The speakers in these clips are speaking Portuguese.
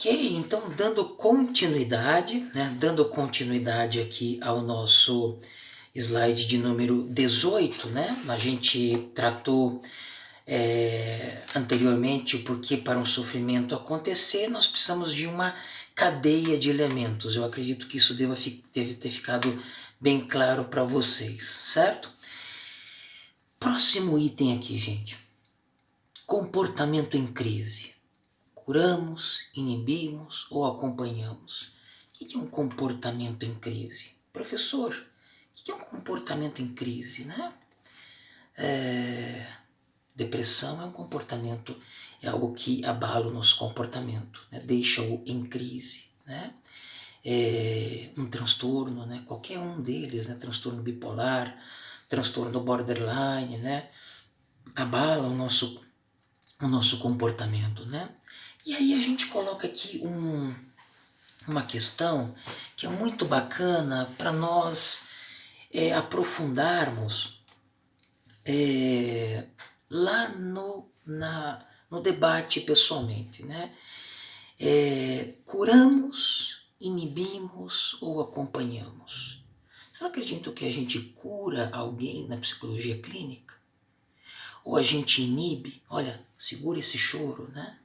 Então dando continuidade aqui ao nosso slide de número 18, né? A gente tratou anteriormente o porquê para um sofrimento acontecer, nós precisamos de uma cadeia de elementos. Eu acredito que isso deve ter ficado bem claro para vocês, certo? Próximo item aqui, gente. Comportamento em crise. Curamos, inibimos ou acompanhamos? O que é um comportamento em crise? Professor, o que é um comportamento em crise, né? Depressão é um comportamento, é algo que abala o nosso comportamento, né? Deixa-o em crise, né? Um transtorno, né? Qualquer um deles, né? Transtorno bipolar, transtorno borderline, né? Abala o nosso comportamento, né? E aí a gente coloca aqui uma questão que é muito bacana para nós aprofundarmos lá no debate pessoalmente, né? Curamos, inibimos ou acompanhamos? Vocês acreditam que a gente cura alguém na psicologia clínica? Ou a gente inibe? Olha, segura esse choro, né?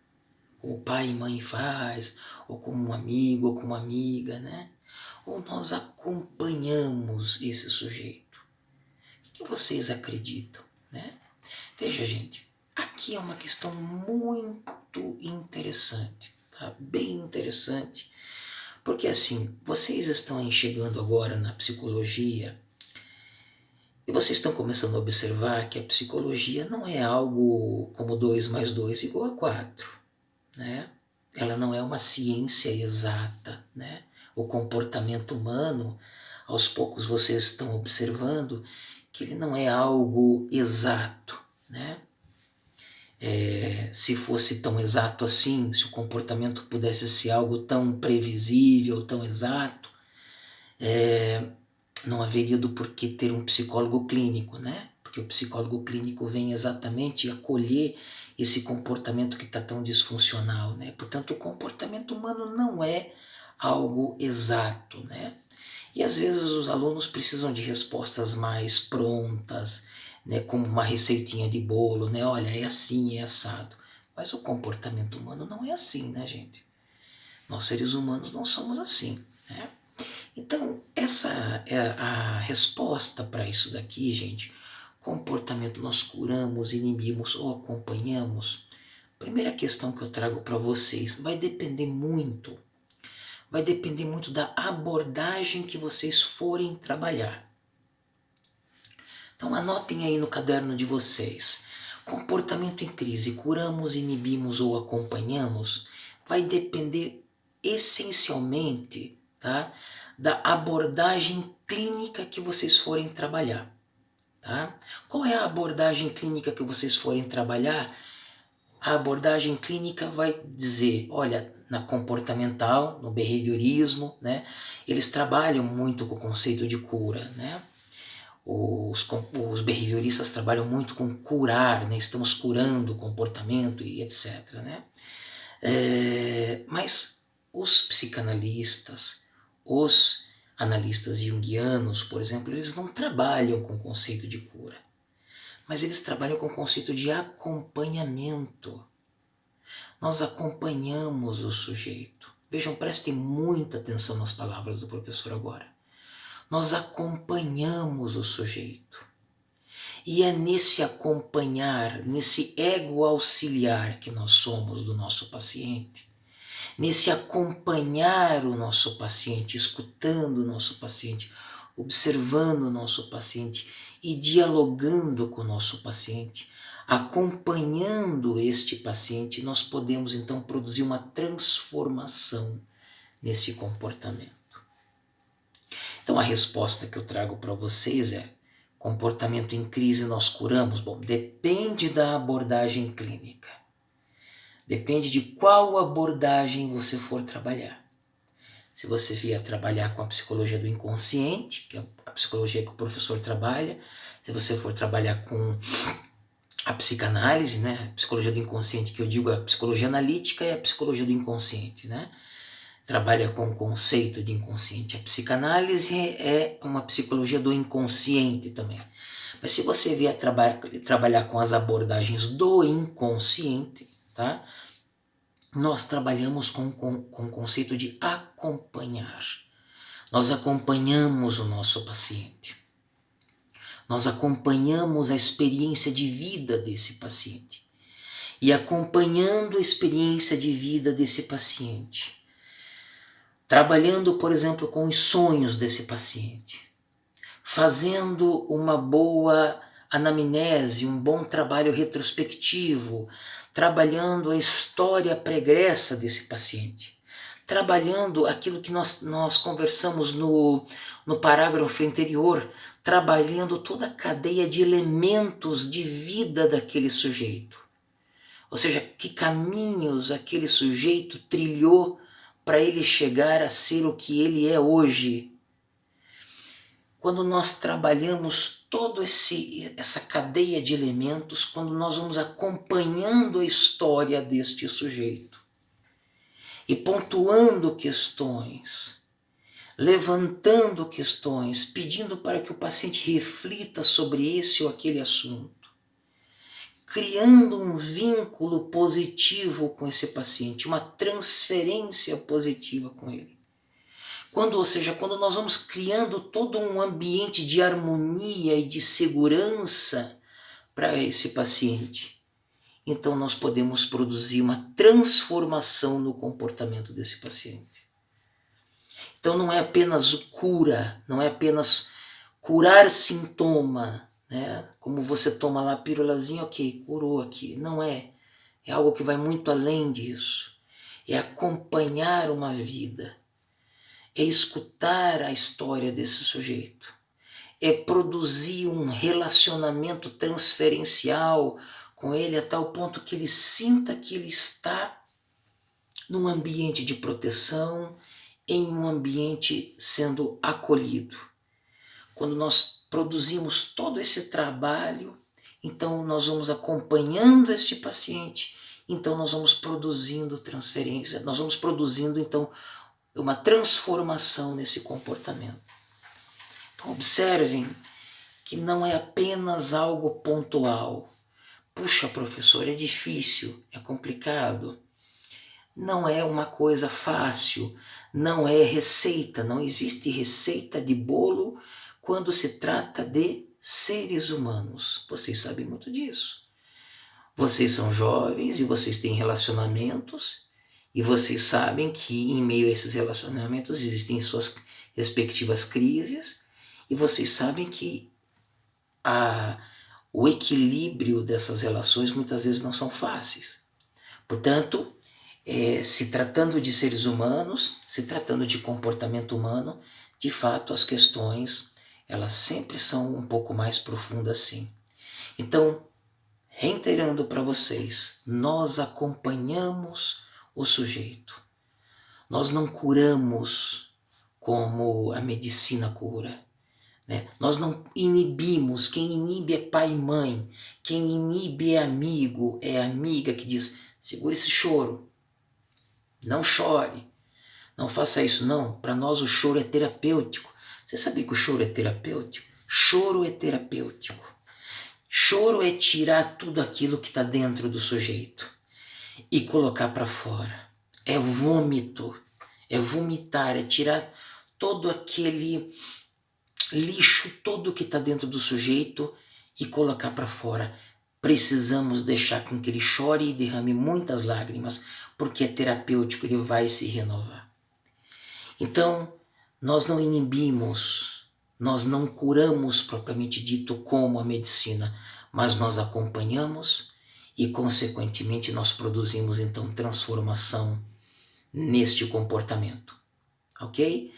Ou pai e mãe faz, ou como um amigo, ou como uma amiga, né? Ou nós acompanhamos esse sujeito? O que vocês acreditam, né? Veja, gente, aqui é uma questão muito interessante, tá? Bem interessante, porque assim, vocês estão chegando agora na psicologia e vocês estão começando a observar que a psicologia não é algo como 2 mais 2 igual a 4, né? Ela não é uma ciência exata, né? O comportamento humano, aos poucos vocês estão observando que ele não é algo exato, né? Se fosse tão exato assim, se o comportamento pudesse ser algo tão previsível, tão exato, não haveria do porquê ter um psicólogo clínico, né? Porque o psicólogo clínico vem exatamente acolher esse comportamento que está tão disfuncional, né? Portanto, o comportamento humano não é algo exato, né? E às vezes os alunos precisam de respostas mais prontas, né? Como uma receitinha de bolo, né? Olha, é assim, é assado. Mas o comportamento humano não é assim, né, gente? Nós seres humanos não somos assim, né? Então, essa é a resposta para isso daqui, gente. Comportamento nós curamos, inibimos ou acompanhamos? Primeira questão que eu trago para vocês, vai depender muito da abordagem que vocês forem trabalhar. Então anotem aí no caderno de vocês. Comportamento em crise, curamos, inibimos ou acompanhamos? Vai depender essencialmente, tá, da abordagem clínica que vocês forem trabalhar. Tá? Qual é a abordagem clínica que vocês forem trabalhar? A abordagem clínica vai dizer, olha, na comportamental, no behaviorismo, né, eles trabalham muito com o conceito de cura, né? Os behavioristas trabalham muito com curar, né? Estamos curando o comportamento e etc. Né? Mas os psicanalistas, os analistas junguianos, por exemplo, eles não trabalham com o conceito de cura, mas eles trabalham com o conceito de acompanhamento. Nós acompanhamos o sujeito. Vejam, prestem muita atenção nas palavras do professor agora. Nós acompanhamos o sujeito. E é nesse acompanhar, nesse ego auxiliar que nós somos do nosso paciente, nesse acompanhar o nosso paciente, escutando o nosso paciente, observando o nosso paciente e dialogando com o nosso paciente, acompanhando este paciente, nós podemos então produzir uma transformação nesse comportamento. Então a resposta que eu trago para vocês é: comportamento em crise nós curamos? Bom, depende da abordagem clínica. Depende de qual abordagem você for trabalhar. Se você vier trabalhar com a psicologia do inconsciente, que é a psicologia que o professor trabalha, se você for trabalhar com a psicanálise, né? A psicologia do inconsciente, que eu digo, a psicologia analítica é a psicologia do inconsciente, né? Trabalha com o conceito de inconsciente. A psicanálise é uma psicologia do inconsciente também. Mas se você vier trabalhar com as abordagens do inconsciente, tá? Nós trabalhamos com o conceito de acompanhar. Nós acompanhamos o nosso paciente. Nós acompanhamos a experiência de vida desse paciente. E acompanhando a experiência de vida desse paciente, trabalhando, por exemplo, com os sonhos desse paciente, fazendo uma boa anamnese, um bom trabalho retrospectivo, trabalhando a história pregressa desse paciente, trabalhando aquilo que nós conversamos no parágrafo anterior, trabalhando toda a cadeia de elementos de vida daquele sujeito. Ou seja, que caminhos aquele sujeito trilhou para ele chegar a ser o que ele é hoje. Quando nós trabalhamos toda essa cadeia de elementos, quando nós vamos acompanhando a história deste sujeito e pontuando questões, levantando questões, pedindo para que o paciente reflita sobre esse ou aquele assunto, criando um vínculo positivo com esse paciente, uma transferência positiva com ele. Ou seja, quando nós vamos criando todo um ambiente de harmonia e de segurança para esse paciente, então nós podemos produzir uma transformação no comportamento desse paciente. Então não é apenas cura, não é apenas curar sintoma, né? Como você toma lá a pílulazinha, ok, curou aqui. Não é. É algo que vai muito além disso. É acompanhar uma vida. É escutar a história desse sujeito. É produzir um relacionamento transferencial com ele a tal ponto que ele sinta que ele está num ambiente de proteção, em um ambiente sendo acolhido. Quando nós produzimos todo esse trabalho, então nós vamos acompanhando este paciente, então nós vamos produzindo transferência, nós vamos produzindo então uma transformação nesse comportamento. Então observem que não é apenas algo pontual. Puxa, professor, é difícil, é complicado. Não é uma coisa fácil, não é receita, não existe receita de bolo quando se trata de seres humanos. Vocês sabem muito disso. Vocês são jovens e vocês têm relacionamentos e vocês sabem que em meio a esses relacionamentos existem suas respectivas crises e vocês sabem que o equilíbrio dessas relações muitas vezes não são fáceis. Portanto, se tratando de seres humanos, se tratando de comportamento humano, de fato as questões elas sempre são um pouco mais profundas sim. Então, reiterando para vocês, nós acompanhamos o sujeito. Nós não curamos como a medicina cura. Né? Nós não inibimos, quem inibe é pai e mãe, quem inibe é amigo, é amiga que diz, segura esse choro, não chore, não faça isso não, para nós o choro é terapêutico. Você sabia que o choro é terapêutico? Choro é terapêutico. Choro é tirar tudo aquilo que está dentro do sujeito e colocar para fora. É vômito, é vomitar, é tirar todo aquele lixo todo que está dentro do sujeito e colocar para fora. Precisamos deixar com que ele chore e derrame muitas lágrimas, porque é terapêutico, ele vai se renovar. Então, nós não inibimos, nós não curamos propriamente dito como a medicina, mas nós acompanhamos e, consequentemente, nós produzimos então transformação neste comportamento. Ok?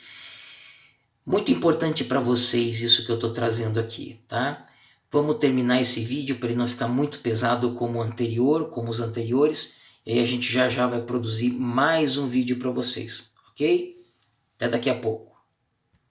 Muito importante para vocês isso que eu estou trazendo aqui, tá? Vamos terminar esse vídeo para ele não ficar muito pesado como o anterior, como os anteriores. E aí a gente já vai produzir mais um vídeo para vocês, ok? Até daqui a pouco.